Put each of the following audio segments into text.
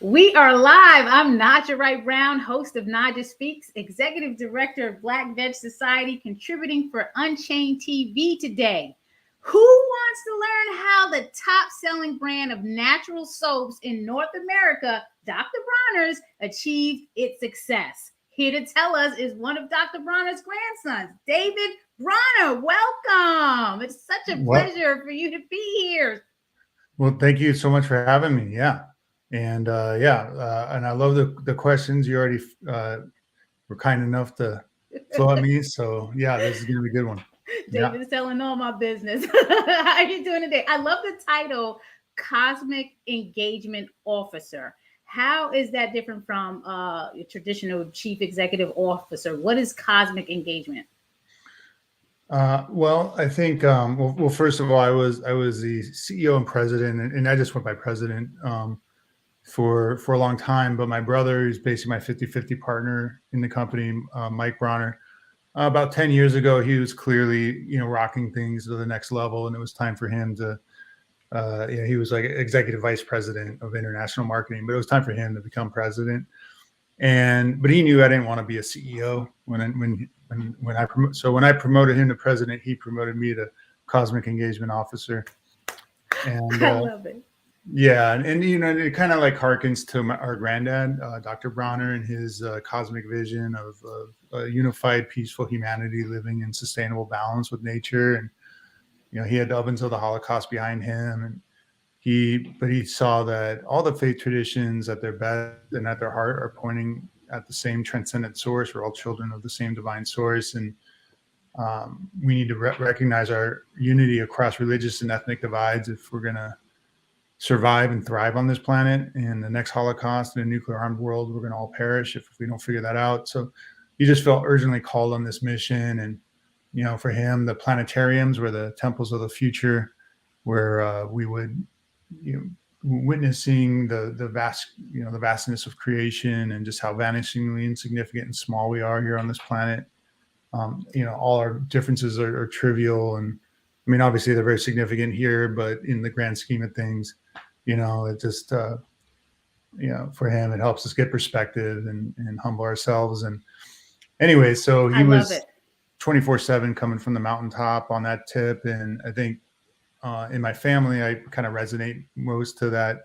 We are live. I'm Naijha Wright Brown, host of Naijha Speaks, executive director of Black Veg Society, contributing for Unchained TV today. Who wants to learn how the top selling brand of natural soaps in North America, Dr. Bronner's, achieved its success? Here to tell us is one of Dr. Bronner's grandsons, David Bronner. Welcome. It's such a Well, pleasure for you to be here. well, thank you so much for having me. Yeah, and I love the questions. You already were kind enough to throw at me, so yeah, this is gonna be a good one. Yeah. David's telling all my business. How are you doing today? I love the title, Cosmic Engagement Officer. How is that different from your traditional chief executive officer? What is cosmic engagement? Well, I think well, first of all, I was the CEO and president, and I just went by president for a long time. But my brother is basically my 50-50 partner in the company, Mike Bronner. About 10 years ago, he was clearly, rocking things to the next level, and it was time for him to, he was like executive vice president of international marketing, but it was time for him to become president. But he knew I didn't want to be a CEO when I promoted him to president, he promoted me to Cosmic Engagement Officer. And I love it. yeah, and it kind of like harkens to our granddad, Dr. Bronner, and his cosmic vision of a unified, peaceful humanity living in sustainable balance with nature. And he had up until the Holocaust behind him, and he saw that all the faith traditions at their best and at their heart are pointing at the same transcendent source. We're all children of the same divine source, and we need to recognize our unity across religious and ethnic divides if we're going to survive and thrive on this planet. In the next Holocaust, in a nuclear armed world, we're going to all perish if we don't figure that out. So he just felt urgently called on this mission. And for him, the planetariums were the temples of the future, where we would witnessing the vastness of creation and just how vanishingly insignificant and small we are here on this planet. All our differences are trivial, and I mean, obviously they're very significant here, but in the grand scheme of things, it just for him, it helps us get perspective and humble ourselves. And anyway, so he was 24/7 coming from the mountaintop on that tip. And I think in my family, I kind of resonate most to that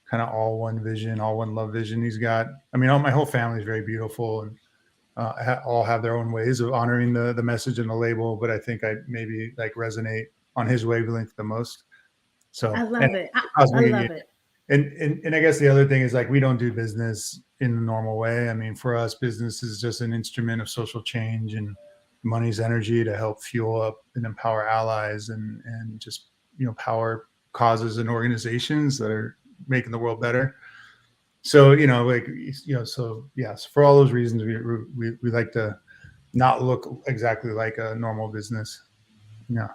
kind of all one vision, all one love vision he's got. I mean, my whole family is very beautiful, and all have their own ways of honoring the message and the label. But I think I maybe like resonate on his wavelength the most. So I love it. I love it. And I guess the other thing is, like, we don't do business in the normal way. I mean, for us, business is just an instrument of social change, and money's energy to help fuel up and empower allies and just power causes and organizations that are making the world better. So so yes, for all those reasons, we like to not look exactly like a normal business. Yeah.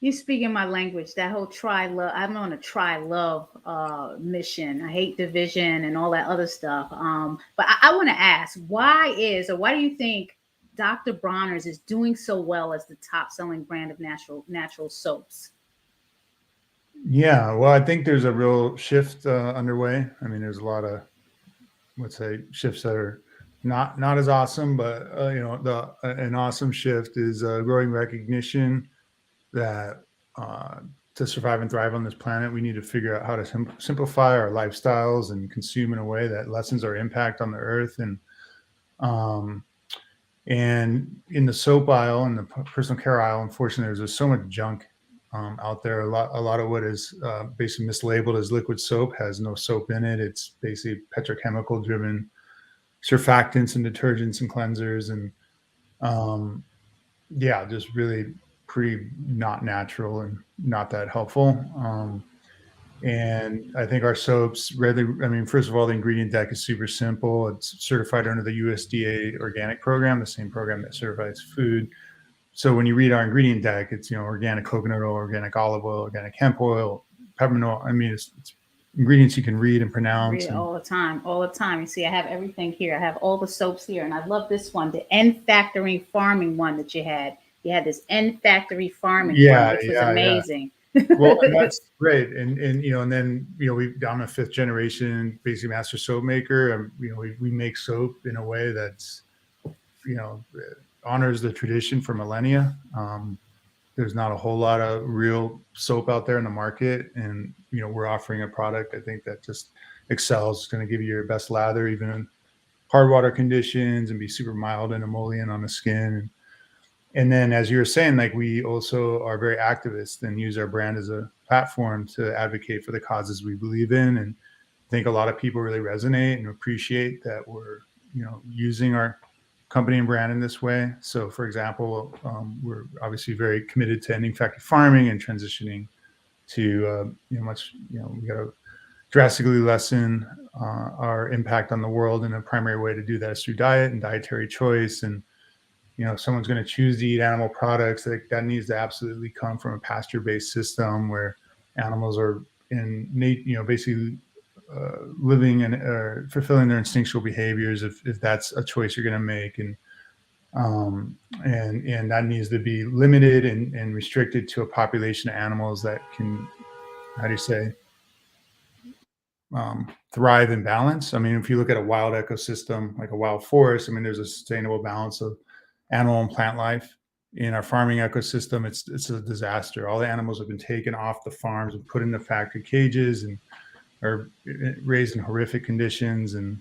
You speaking my language. That whole try love. I'm on a try love mission. I hate division and all that other stuff. But I want to ask, why do you think Dr. Bronner's is doing so well as the top selling brand of natural soaps? Yeah, well, I think there's a real shift underway. I mean, there's a lot of, let's say, shifts that are not as awesome, but an awesome shift is growing recognition that to survive and thrive on this planet, we need to figure out how to simplify our lifestyles and consume in a way that lessens our impact on the earth. And in the soap aisle and the personal care aisle, unfortunately, there's so much junk out there. A lot of what is basically mislabeled as liquid soap has no soap in it. It's basically petrochemical driven surfactants and detergents and cleansers, and just really pretty not natural and not that helpful. And I think our soaps first of all, the ingredient deck is super simple. It's certified under the USDA Organic Program, the same program that certifies food. So when you read our ingredient deck, it's organic coconut oil, organic olive oil, organic hemp oil, peppermint oil. I mean, it's ingredients you can read and pronounce. Read it all the time. You see, I have everything here. I have all the soaps here, and I love this one, the N Factory Farming one that you had. You had this N Factory Farming one, which was amazing. Well, and that's great. And and then, I'm a fifth generation basically master soap maker. We make soap in a way that's, you know, honors the tradition for millennia. There's not a whole lot of real soap out there in the market. And, we're offering a product, I think, that just excels. It's going to give you your best lather, even in hard water conditions, and be super mild and emollient on the skin. And then, as you were saying, like, we also are very activist and use our brand as a platform to advocate for the causes we believe in. And I think a lot of people really resonate and appreciate that we're, using our company and brand in this way. So, for example, we're obviously very committed to ending factory farming and transitioning to, we got to drastically lessen our impact on the world. And a primary way to do that is through diet and dietary choice. And if someone's going to choose to eat animal products, that needs to absolutely come from a pasture-based system where animals are basically living and fulfilling their instinctual behaviors, if that's a choice you're going to make. And that needs to be limited and restricted to a population of animals that can, how do you say, thrive in balance. I mean, if you look at a wild ecosystem, like a wild forest, I mean, there's a sustainable balance of animal and plant life. In our farming ecosystem, it's a disaster. All the animals have been taken off the farms and put into factory cages and are raised in horrific conditions. And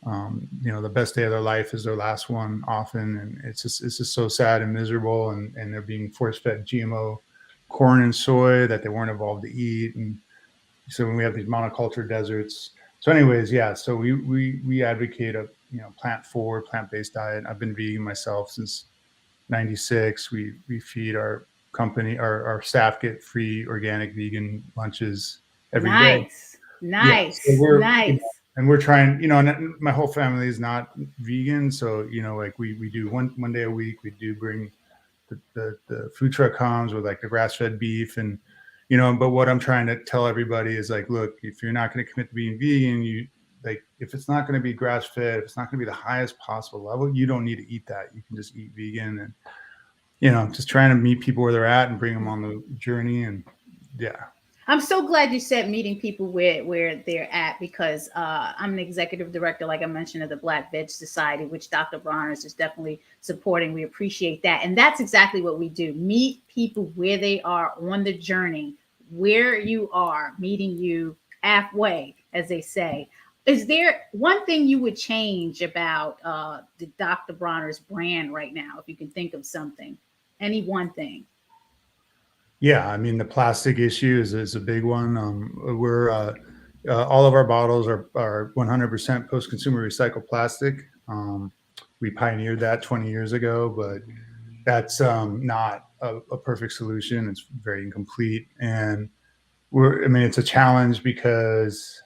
the best day of their life is their last one often. And it's just so sad and miserable. And they're being force fed GMO corn and soy that they weren't evolved to eat. And so when we have these monoculture deserts. So anyways, yeah, so we advocate a plant-based diet. I've been vegan myself since '96. We feed our company, our staff get free organic vegan lunches every day. Nice, Yeah, so nice, nice. and we're trying, and my whole family is not vegan, so like we do one day a week. We do bring the food truck comes with like the grass-fed beef. And but what I'm trying to tell everybody is, like, look, if you're not going to commit to being vegan, if it's not going to be grass-fed, if it's not going to be the highest possible level, you don't need to eat that. You can just eat vegan. And just trying to meet people where they're at and bring them on the journey. And yeah. I'm so glad you said meeting people where they're at, because I'm an executive director, like I mentioned, of the Black Veg Society, which Dr. Bronner is definitely supporting. We appreciate that. And that's exactly what we do. Meet people where they are on the journey, where you are, meeting you halfway, as they say. Is there one thing you would change about the Dr. Bronner's brand right now, if you can think of something? Any one thing? Yeah, I mean, the plastic issue is a big one. We're all of our bottles are 100% post-consumer recycled plastic. We pioneered that 20 years ago, but that's not a perfect solution. It's very incomplete, and it's a challenge because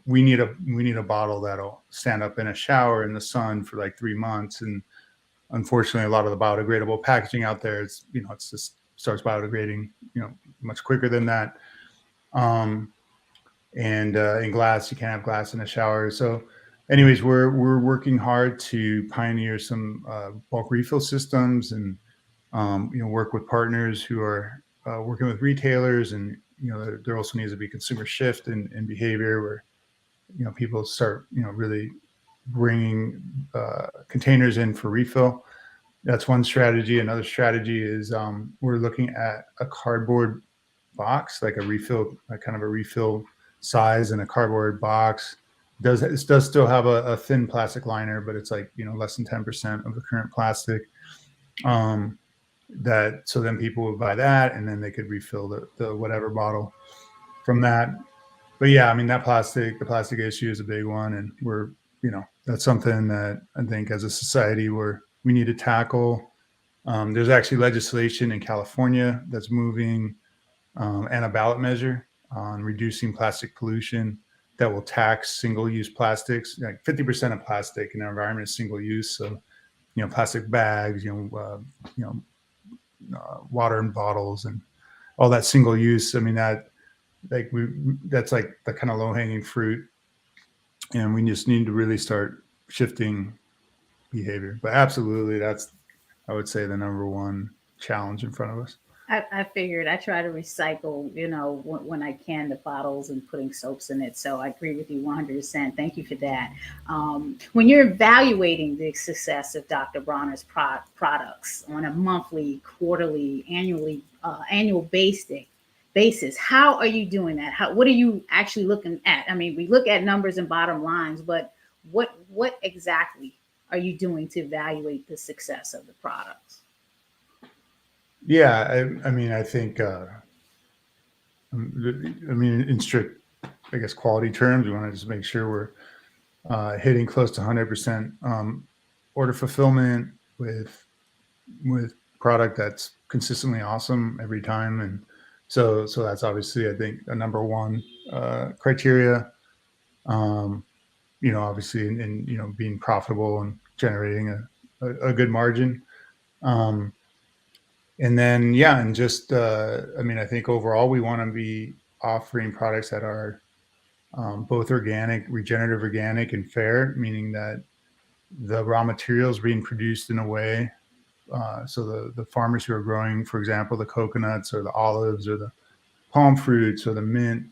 we need a bottle that'll stand up in a shower in the sun for like 3 months. And unfortunately, a lot of the biodegradable packaging out there, it's just starts biodegrading, much quicker than that. And in glass, you can't have glass in a shower. So anyways, we're working hard to pioneer some bulk refill systems, and work with partners who are working with retailers. And there also needs to be consumer shift in behavior, where people start really bringing containers in for refill. That's one strategy. Another strategy is we're looking at a cardboard box, like kind of a refill size in a cardboard box. This does still have a thin plastic liner, but it's like less than 10% of the current plastic. So then people would buy that, and then they could refill the whatever bottle from that. But yeah, I mean, the plastic issue is a big one, and that's something that I think as a society we need to tackle. There's actually legislation in California that's moving, and a ballot measure on reducing plastic pollution that will tax single-use plastics. Like 50% of plastic in our environment is single-use. So, plastic bags, water and bottles, and all that single-use. I mean, that's like the kind of low-hanging fruit, and we just need to really start shifting behavior. But absolutely, that's, I would say, the number one challenge in front of us. I figured I try to recycle, when I can, the bottles and putting soaps in it. So I agree with you 100%. Thank you for that. When you're evaluating the success of Dr. Bronner's products on a monthly, quarterly, annual basis, how are you doing that? What are you actually looking at? I mean, we look at numbers and bottom lines, but what exactly are you doing to evaluate the success of the products? Yeah, I mean, I think, in strict, I guess, quality terms, we want to just make sure we're hitting close to 100% order fulfillment with product that's consistently awesome every time, and so that's obviously, I think, a number one criteria. Obviously, in being profitable and generating a good margin. And then, yeah, and just, I think overall we want to be offering products that are both organic, regenerative organic, and fair, meaning that the raw materials being produced in a way, so the farmers who are growing, for example, the coconuts or the olives or the palm fruits or the mint,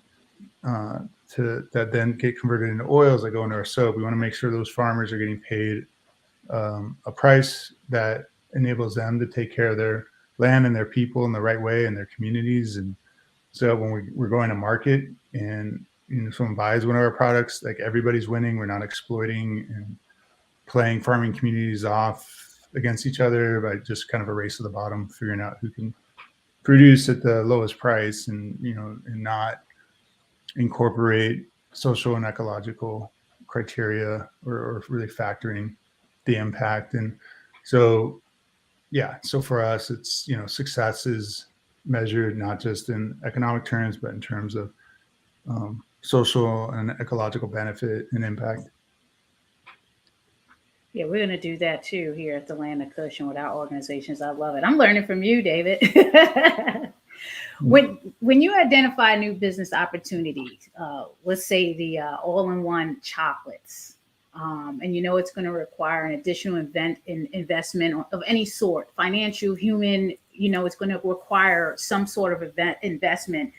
that then get converted into oils that go into our soap. We want to make sure those farmers are getting paid a price that enables them to take care of their land and their people in the right way and their communities. And so when we're going to market and someone buys one of our products, like, everybody's winning. We're not exploiting and playing farming communities off against each other by just kind of a race to the bottom, figuring out who can produce at the lowest price, and not incorporate social and ecological criteria, or really factoring the impact. And so, yeah, so for us, it's, success is measured not just in economic terms, but in terms of social and ecological benefit and impact. Yeah, we're going to do that too here at the Land of Cushion with our organizations. I love it. I'm learning from you, David. When you identify new business opportunities, let's say the all-in-one chocolates, and it's going to require an additional investment of any sort, financial, human, it's going to require some sort of investment.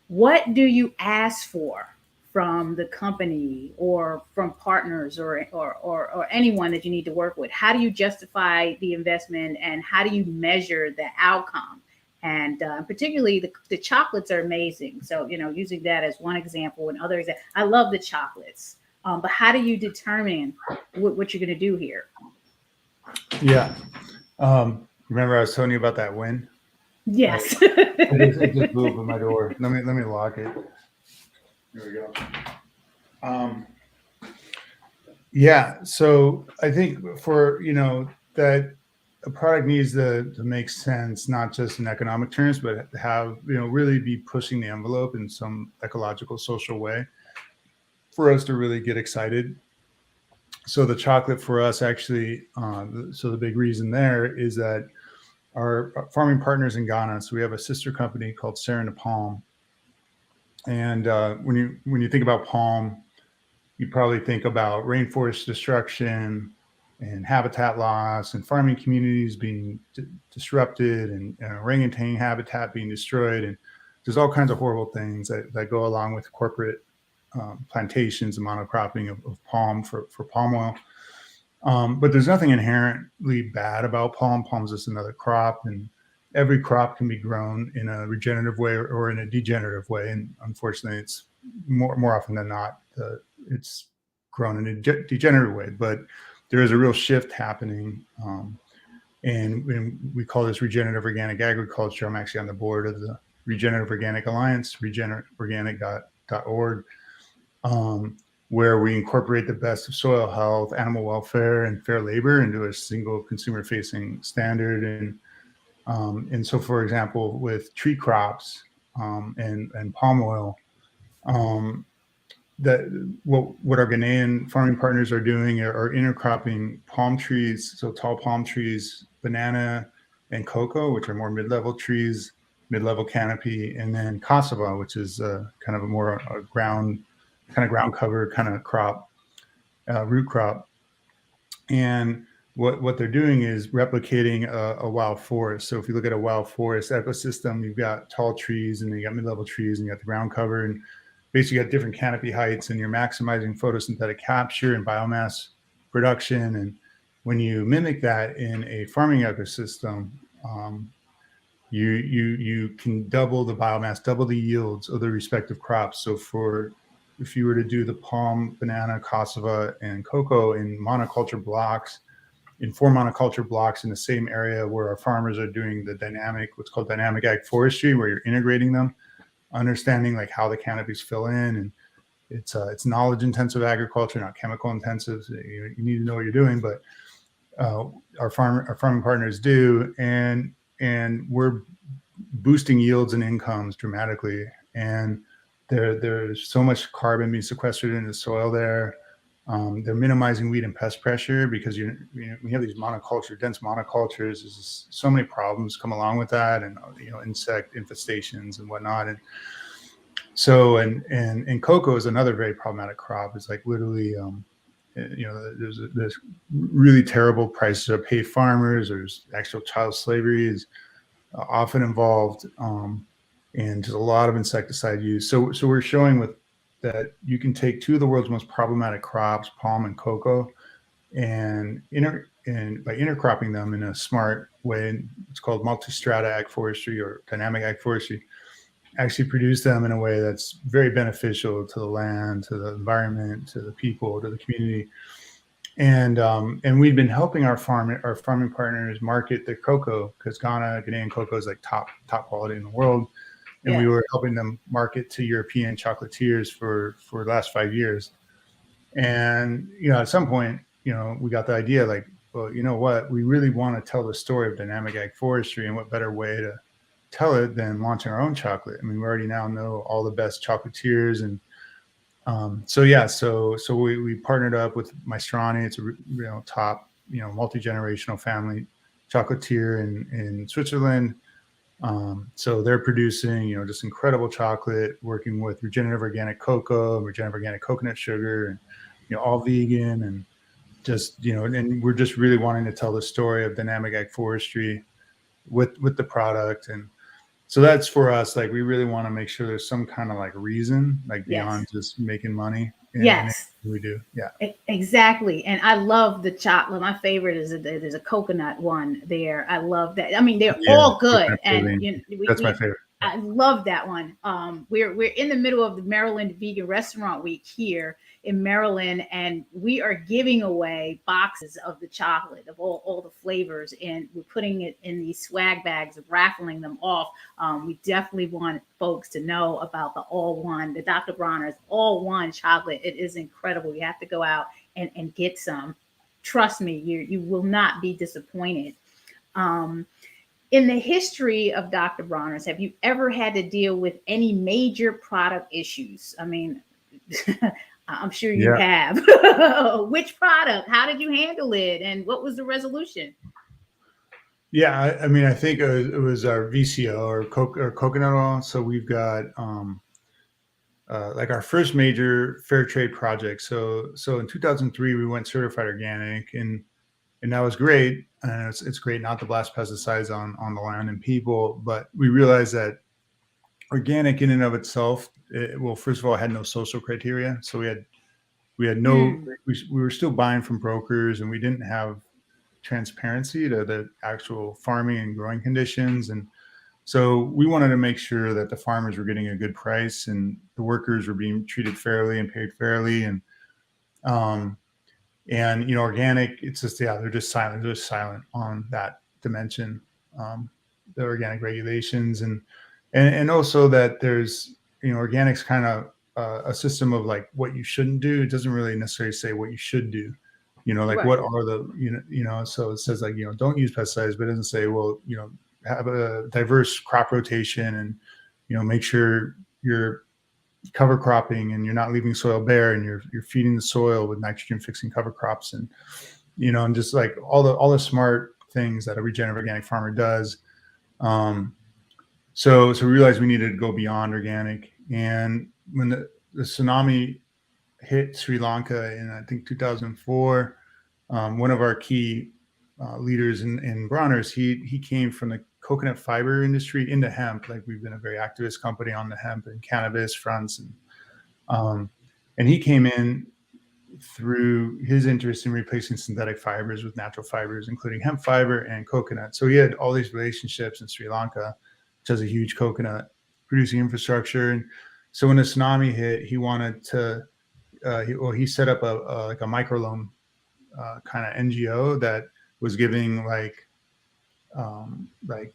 What do you ask for from the company or from partners or anyone that you need to work with? How do you justify the investment, and how do you measure the outcome? And particularly the chocolates are amazing. So, using that as one example, and others, I love the chocolates. But how do you determine what you're going to do here? Yeah. Remember I was telling you about that win? Yes. It just blew open my door. Let me lock it. Here we go. Yeah. So I think for, that a product needs to make sense, not just in economic terms, but have, really be pushing the envelope in some ecological, social way for us to really get excited. So the chocolate for us, actually, so the big reason there is that our farming partners in Ghana, so we have a sister company called Serena Palm. And when you think about palm, you probably think about rainforest destruction and habitat loss and farming communities being disrupted, and orangutan habitat being destroyed. And there's all kinds of horrible things that go along with corporate plantations and monocropping of palm for palm oil. But there's nothing inherently bad about palm. Palm is just another crop, and every crop can be grown in a regenerative way or in a degenerative way. And unfortunately, it's more often than not, it's grown in a degenerative way. But there is a real shift happening. And we call this regenerative organic agriculture. I'm actually on the board of the Regenerative Organic Alliance, regenerativeorganic.org, where we incorporate the best of soil health, animal welfare, and fair labor into a single consumer-facing standard. And so, for example, with tree crops and palm oil, what our Ghanaian farming partners are doing are intercropping palm trees, so tall palm trees, banana, and cocoa, which are more mid-level trees, mid-level canopy, and then cassava, which is kind of a more ground cover kind of crop, root crop. And what they're doing is replicating a wild forest. So if you look at a wild forest ecosystem, you've got tall trees and then you got mid-level trees and you got the ground cover, and basically you got different canopy heights, and you're maximizing photosynthetic capture and biomass production. And when you mimic that in a farming ecosystem, you can double the biomass, double the yields of the respective crops. So if you were to do the palm, banana, cassava, and cocoa in monoculture blocks, in 4 monoculture blocks in the same area where our farmers are doing the what's called dynamic ag forestry, where you're integrating them, understanding like how the canopies fill in, and it's knowledge intensive agriculture, not chemical intensive. So you need to know what you're doing, but our farming partners do, and we're boosting yields and incomes dramatically. And there's so much carbon being sequestered in the soil there. They're minimizing weed and pest pressure, because we have these dense monocultures. There's so many problems come along with that, and insect infestations and whatnot. And so and cocoa is another very problematic crop. It's like literally there's really terrible prices are paid farmers. There's actual child slavery is often involved, and just a lot of insecticide use. So we're showing with that you can take 2 of the world's most problematic crops, palm and cocoa, and by intercropping them in a smart way, it's called multi-strata ag forestry or dynamic ag forestry, actually produce them in a way that's very beneficial to the land, to the environment, to the people, to the community. And we've been helping our farming partners market their cocoa, because Ghanaian cocoa is like top quality in the world. And we were helping them market to European chocolatiers for the last 5 years. And, at some point, we got the idea like, well, you know what, we really want to tell the story of dynamic ag forestry, and what better way to tell it than launching our own chocolate. I mean, we already now know all the best chocolatiers. And so we partnered up with Maestrani. It's a top, multi-generational family chocolatier in Switzerland. So they're producing, just incredible chocolate, working with regenerative organic cocoa, regenerative organic coconut sugar, and, all vegan, and just, and we're just really wanting to tell the story of dynamic ag forestry with the product. And so that's for us, like, we really want to make sure there's some kind of like reason, like beyond just making money. Yes, we do. Yeah, exactly. And I love the chocolate. My favorite is there's a coconut one there. I love that. I mean, they're all good, and that's my favorite. I love that one. We're in the middle of the Maryland Vegan Restaurant Week here in Maryland, and we are giving away boxes of the chocolate of all the flavors, and we're putting it in these swag bags, raffling them off. We definitely want folks to know about the Dr. Bronner's All One chocolate. It is incredible. You have to go out and get some. Trust me, you will not be disappointed. In the history of Dr. Bronner's, have you ever had to deal with any major product issues? I mean, I'm sure you have. Which product? How did you handle it? And what was the resolution? Yeah, I mean, I think it was our VCO or coconut oil. So we've got like our first major fair trade project. So in 2003, we went certified organic, and that was great. And it's great not to blast pesticides on the land and people, but we realized that organic in and of itself, first of all, had no social criteria. So we had no, we were still buying from brokers, and we didn't have transparency to the actual farming and growing conditions. And so we wanted to make sure that the farmers were getting a good price, and the workers were being treated fairly and paid fairly. And organic, it's just, they're just silent. They're just silent on that dimension, the organic regulations, and also that there's, organics kind of a system of like what you shouldn't do. It doesn't really necessarily say what you should do. Like what are the, so it says like, don't use pesticides, but it doesn't say, well, have a diverse crop rotation, and, make sure you're cover cropping and you're not leaving soil bare, and you're feeding the soil with nitrogen fixing cover crops, and, and just like all the smart things that a regenerative organic farmer does. So we realized we needed to go beyond organic. And when the tsunami hit Sri Lanka in, I think, 2004, one of our key leaders in Bronner's, he came from the coconut fiber industry into hemp. Like we've been a very activist company on the hemp and cannabis fronts, and he came in through his interest in replacing synthetic fibers with natural fibers, including hemp fiber and coconut. So he had all these relationships in Sri Lanka, which has a huge coconut producing infrastructure. And so when the tsunami hit, he wanted to, he set up like a microloan kind of NGO that was giving like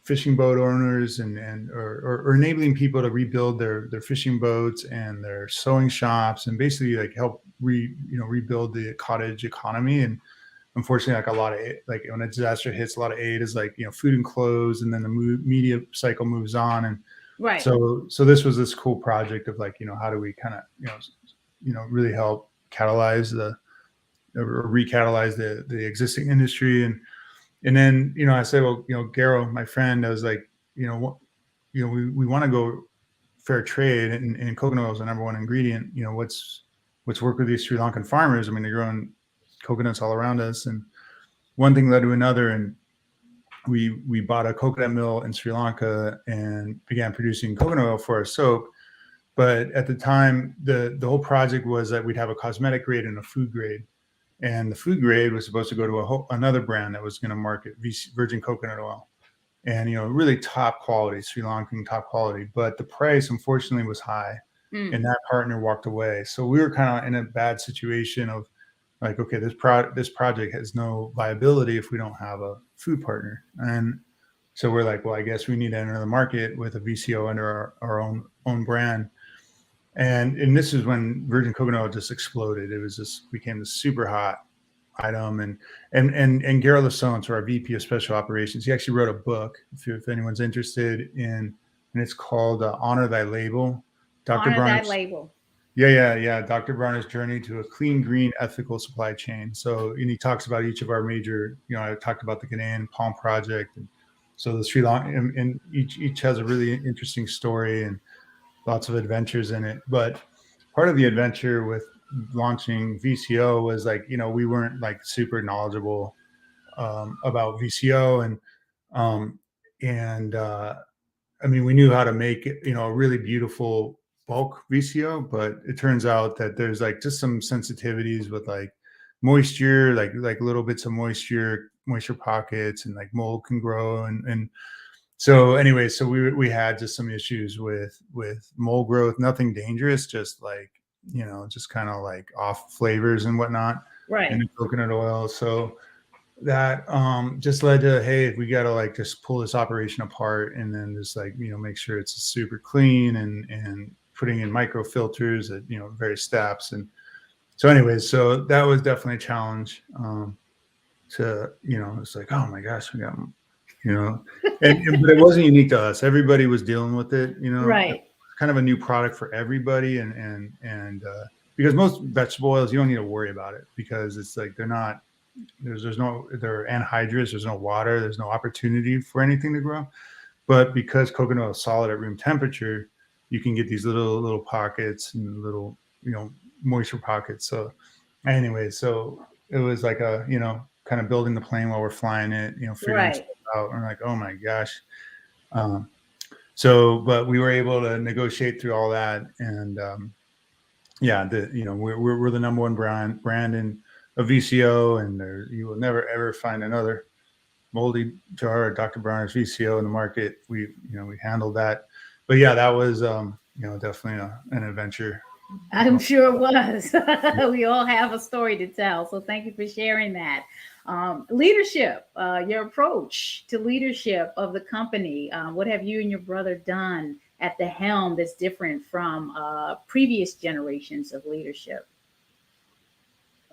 fishing boat owners or enabling people to rebuild their fishing boats and their sewing shops and basically like help rebuild the cottage economy. And unfortunately, like a lot of like when a disaster hits, a lot of aid is like food and clothes, and then the media cycle moves on. And Right. so this was this cool project of like how do we kind of really help catalyze or recatalyze the existing industry. And then, I said, well, Garo, my friend, I was like, we want to go fair trade, and coconut oil is the number one ingredient. Let's work with these Sri Lankan farmers. I mean, they're growing coconuts all around us. And one thing led to another. And we bought a coconut mill in Sri Lanka and began producing coconut oil for our soap. But at the time, the whole project was that we'd have a cosmetic grade and a food grade. And the food grade was supposed to go to another brand that was going to market virgin coconut oil, and really top quality, Sri Lankan top quality. But the price, unfortunately, was high, and that partner walked away. So we were kind of in a bad situation of like, okay, this project has no viability if we don't have a food partner. And so we're like, well, I guess we need to enter the market with a VCO under our own brand. And this is when virgin coconut oil just exploded. It was just became this super hot item. And Garo Lasson, so our VP of Special Operations, he actually wrote a book if anyone's interested in, and it's called Honor Thy Label. Honor Thy Label. Yeah. Dr. Bronner's Journey to a Clean, Green, Ethical Supply Chain. So, and he talks about each of our major, I talked about the Ghanaian Palm Project. And so the Sri Lanka, and each has a really interesting story and lots of adventures in it. But part of the adventure with launching VCO was like, we weren't like super knowledgeable about VCO. I mean, we knew how to make it, a really beautiful bulk VCO, but it turns out that there's like just some sensitivities with like moisture, like little bits of moisture pockets, and like mold can grow. And so anyway, so we had just some issues with mold growth, nothing dangerous, just like, just kind of like off flavors and whatnot, right, in the coconut oil. So that just led to, hey, we got to like just pull this operation apart and then just like, make sure it's super clean and putting in micro filters at, various steps. And so anyways, so that was definitely a challenge to, it's like, oh my gosh, we got, but it wasn't unique to us. Everybody was dealing with it, right. It was kind of a new product for everybody. And because most vegetable oils, you don't need to worry about it because it's like, they're anhydrous, there's no water, there's no opportunity for anything to grow. But because coconut oil is solid at room temperature, you can get these little pockets and little, moisture pockets. So anyway, so it was like a, kind of building the plane while we're flying it, figuring stuff out. And like, oh my gosh. But we were able to negotiate through all that. And we're the number one brand in a VCO, and you will never ever find another moldy jar or Dr. Bronner's VCO in the market. We handled that. But yeah, that was definitely an adventure. I'm sure it was. We all have a story to tell. So thank you for sharing that. Leadership, your approach to leadership of the company. What have you and your brother done at the helm that's different from previous generations of leadership?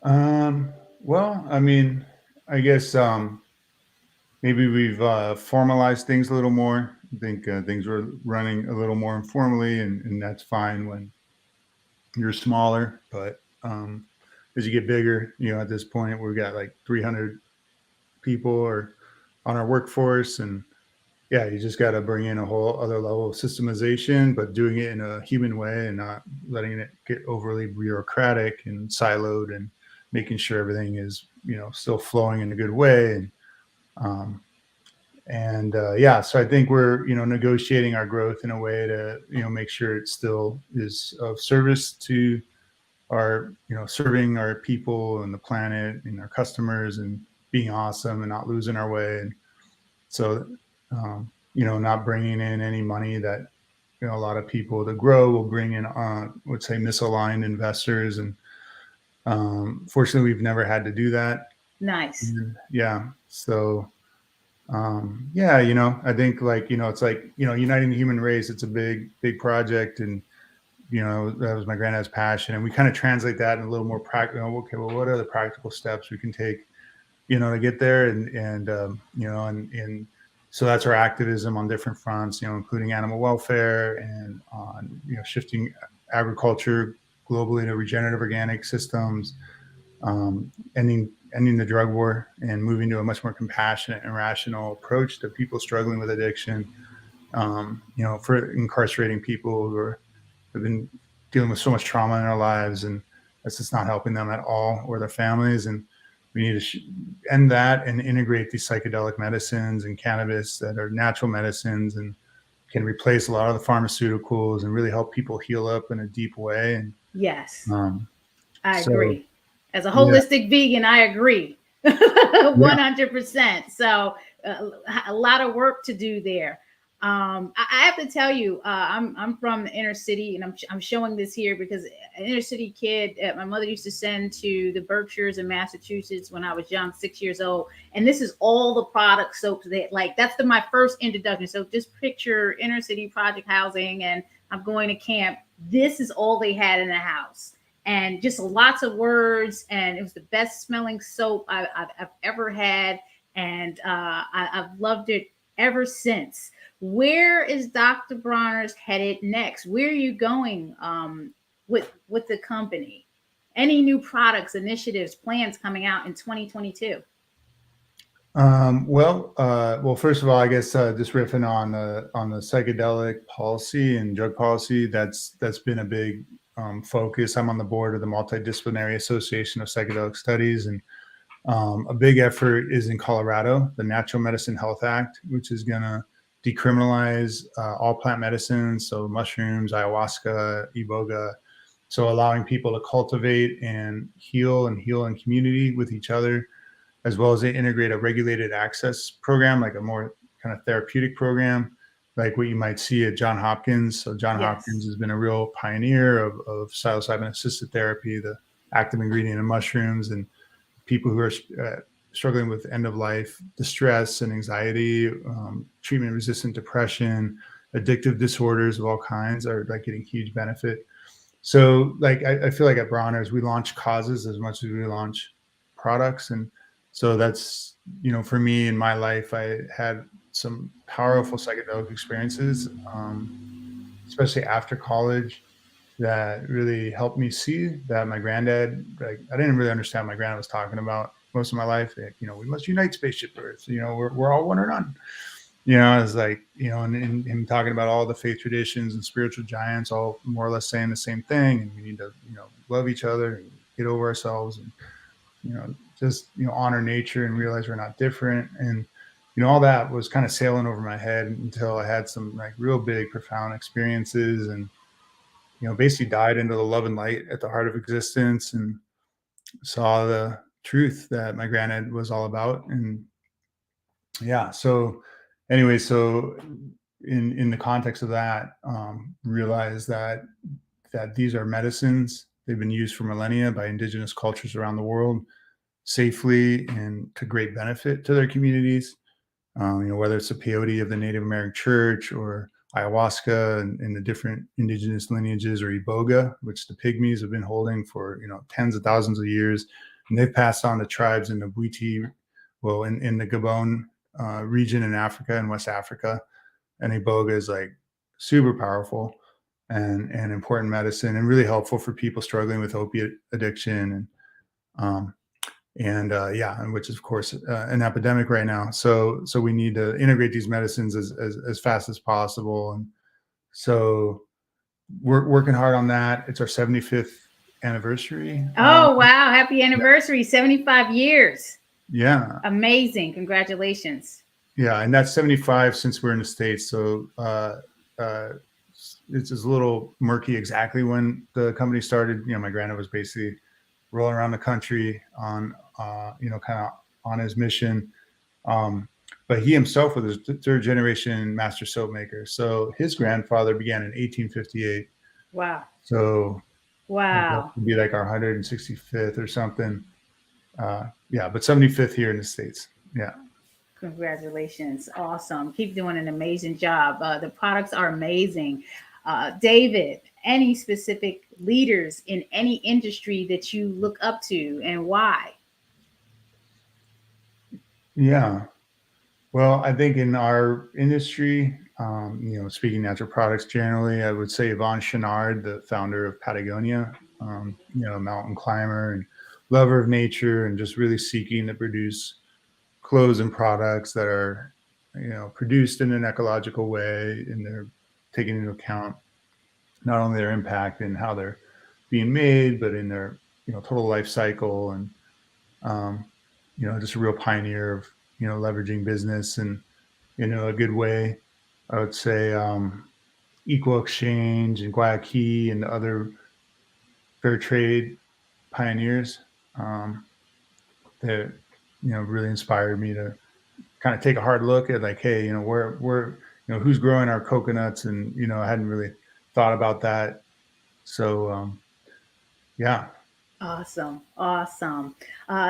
Well, I mean, I guess maybe we've formalized things a little more. I think things were running a little more informally, and that's fine when you're smaller. But as you get bigger, at this point, we've got like 300 people or on our workforce, and yeah, you just got to bring in a whole other level of systemization, but doing it in a human way and not letting it get overly bureaucratic and siloed, and making sure everything is, still flowing in a good way. And Um, and yeah, so I think we're, negotiating our growth in a way to, make sure it still is of service to our, serving our people and the planet and our customers and being awesome and not losing our way. And so, not bringing in any money that, a lot of people to grow will bring in, would say, misaligned investors. And fortunately, we've never had to do that. Nice. And, yeah. So, yeah, I think it's like, uniting the human race, it's a big, big project. And, that was my granddad's passion. And we kind of translate that in a little more practical. Okay, well, what are the practical steps we can take, to get there? And so that's our activism on different fronts, including animal welfare and on, shifting agriculture globally to regenerative organic systems, ending the drug war and moving to a much more compassionate and rational approach to people struggling with addiction, for incarcerating people who have been dealing with so much trauma in their lives, and that's just not helping them at all or their families. And we need to end that and integrate these psychedelic medicines and cannabis that are natural medicines and can replace a lot of the pharmaceuticals and really help people heal up in a deep way. And Yes, um, I so agree. As a yeah, holistic vegan, I agree. yeah. 100%. So a lot of work to do there. I have to tell you, I'm from the inner city, and I'm showing this here because an inner city kid, my mother used to send to the Berkshires in Massachusetts when I was young, 6 years old, and this is all the product soaps that that's my first introduction. So just picture inner city project housing, and I'm going to camp. This is all they had in the house, and just lots of words, and it was the best smelling soap I've ever had, and I've loved it ever since. Where is Dr. Bronner's headed next? Where are you going with the company? Any new products, initiatives, plans coming out in 2022? Well, first of all, I guess just riffing on the psychedelic policy and drug policy, that's been a big focus. I'm on the board of the Multidisciplinary Association of Psychedelic Studies, and a big effort is in Colorado, the Natural Medicine Health Act, which is going to decriminalize all plant medicines, so mushrooms, ayahuasca, iboga, so allowing people to cultivate and heal in community with each other, as well as they integrate a regulated access program, like a more kind of therapeutic program, like what you might see at Johns Hopkins. So Johns Hopkins Yes. has been a real pioneer of psilocybin assisted therapy, the active ingredient in mushrooms, and people who are struggling with end of life distress and anxiety, treatment resistant depression, addictive disorders of all kinds are like getting huge benefit. So like I feel like at Bronner's we launch causes as much as we launch products. And so that's, for me in my life, I had some powerful psychedelic experiences, especially after college, that really helped me see that my granddad, like, I didn't really understand what my granddad was talking about most of my life. Like, we must unite spaceship Earth. We're all one or none. I was like, and him talking about all the faith traditions and spiritual giants, all more or less saying the same thing. And we need to, love each other and get over ourselves and, just, honor nature and realize we're not different. And, all that was kind of sailing over my head until I had some like real big, profound experiences and, basically died into the love and light at the heart of existence and saw the truth that my granddad was all about. And yeah, so anyway, so in the context of that, realize that these are medicines. They've been used for millennia by indigenous cultures around the world safely and to great benefit to their communities. Whether it's the peyote of the Native American church or ayahuasca and the different indigenous lineages, or iboga, which the pygmies have been holding for, tens of thousands of years. And they've passed on to tribes in the Bwiti, well, in the Gabon region in Africa and West Africa. And iboga is like super powerful and important medicine and really helpful for people struggling with opiate addiction. And which is of course an epidemic right now. So we need to integrate these medicines as fast as possible. And so we're working hard on that. It's our 75th anniversary. Oh, wow. Happy Yeah, anniversary. 75 years. Yeah. Amazing. Congratulations. Yeah. And that's 75 since we're in the States. So it's a little murky exactly when the company started. My granddad was basically rolling around the country on, kind of on his mission. But he himself was a third generation master soap maker. So his grandfather began in 1858. Wow. So that Wow. would be like our 165th or something. Yeah, but 75th here in the States. Yeah. Congratulations. Awesome. Keep doing an amazing job. The products are amazing. David, any specific leaders in any industry that you look up to and why? Yeah. Well, I think in our industry, speaking natural products generally, I would say Yvon Chouinard, the founder of Patagonia, mountain climber and lover of nature, and just really seeking to produce clothes and products that are, produced in an ecological way, and they're taking into account not only their impact and how they're being made, but in their, total life cycle. And, just a real pioneer of, leveraging business and, a good way. I would say Equal Exchange and Guayaquil and the other fair trade pioneers that, really inspired me to kind of take a hard look at like, hey, where, who's growing our coconuts? And, I hadn't really thought about that. So, yeah. Awesome. Awesome.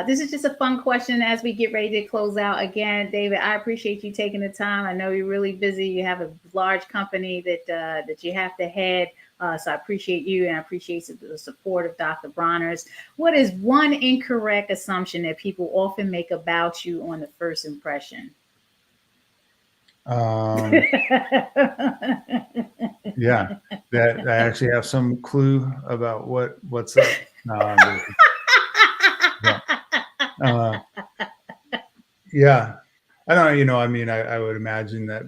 This is just a fun question as we get ready to close out. Again, David, I appreciate you taking the time. I know you're really busy. You have a large company that you have to head. So I appreciate you, and I appreciate the support of Dr. Bronner's. What is one incorrect assumption that people often make about you on the first impression? Yeah, that I actually have some clue about what's up. No, I'm yeah. Yeah, I don't know. I mean, I would imagine that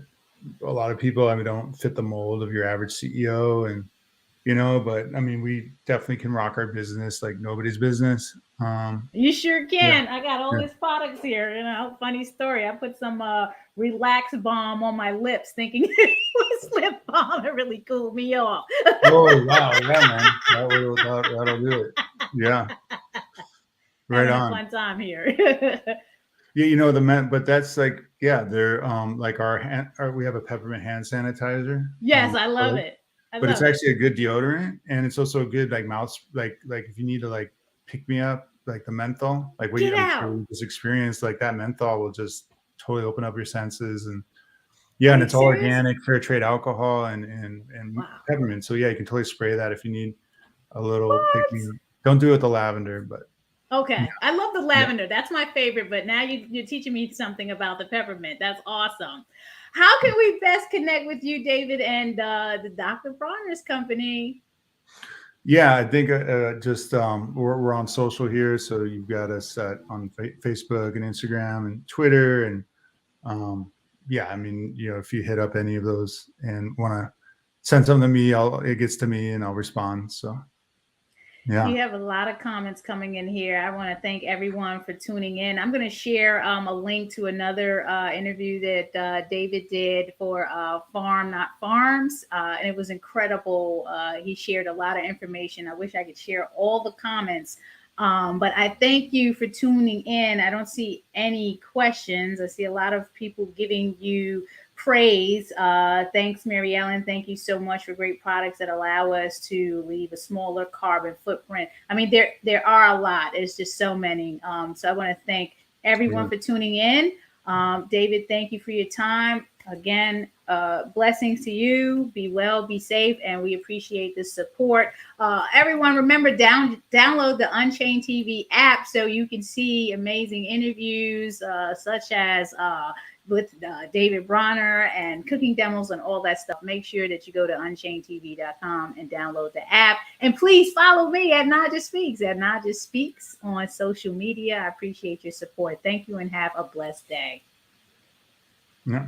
a lot of people, don't fit the mold of your average CEO, and but I mean, we definitely can rock our business like nobody's business. You sure Yeah, can. I got all yeah. these products here. Funny story. I put some relax balm on my lips, thinking it was lip balm. It really cooled me off. Oh wow, yeah, man, that'll do it. Yeah, right Having a on. fun time here. Yeah, the men, but that's like, yeah, they're like we have a peppermint hand sanitizer. Yes, I love it. I But it's love it. actually a good deodorant, and it's also a good like mouth, like if you need to like pick me up, like the menthol, like Get I'm sure out. you just experienced, like that menthol will just totally open up your senses. And yeah, Are and you it's all serious? organic, fair trade alcohol and Wow. peppermint. So yeah, you can totally spray that if you need a little pick me What? up. Don't do it with the lavender, but yeah, Okay. I love the yeah. lavender. That's my favorite. But now you're teaching me something about the peppermint. That's awesome. How can we best connect with you, David, and the Dr. Bronner's company? Yeah, I think just we're on social here, so you've got us on Facebook and Instagram and Twitter, and yeah, I mean, if you hit up any of those and want to send something to me, it gets to me and I'll respond. So You yeah, have a lot of comments coming in here. I want to thank everyone for tuning in. I'm going to share a link to another interview that David did for Farm Not Farms, and it was incredible. He shared a lot of information. I wish I could share all the comments, but I thank you for tuning in. I don't see any questions. I see a lot of people giving you praise. Thanks, Mary Ellen. Thank you so much for great products that allow us to leave a smaller carbon footprint. I mean, there are a lot. There's just so many. So I want to thank everyone for tuning in. David, thank you for your time. Again, blessings to you. Be well, be safe, and we appreciate the support. Everyone, remember download the Unchained TV app so you can see amazing interviews such as with David Bronner and cooking demos and all that stuff. Make sure that you go to unchainedtv.com and download the app. And please follow me at Naijha Speaks on social media. I appreciate your support. Thank you and have a blessed day. yeah.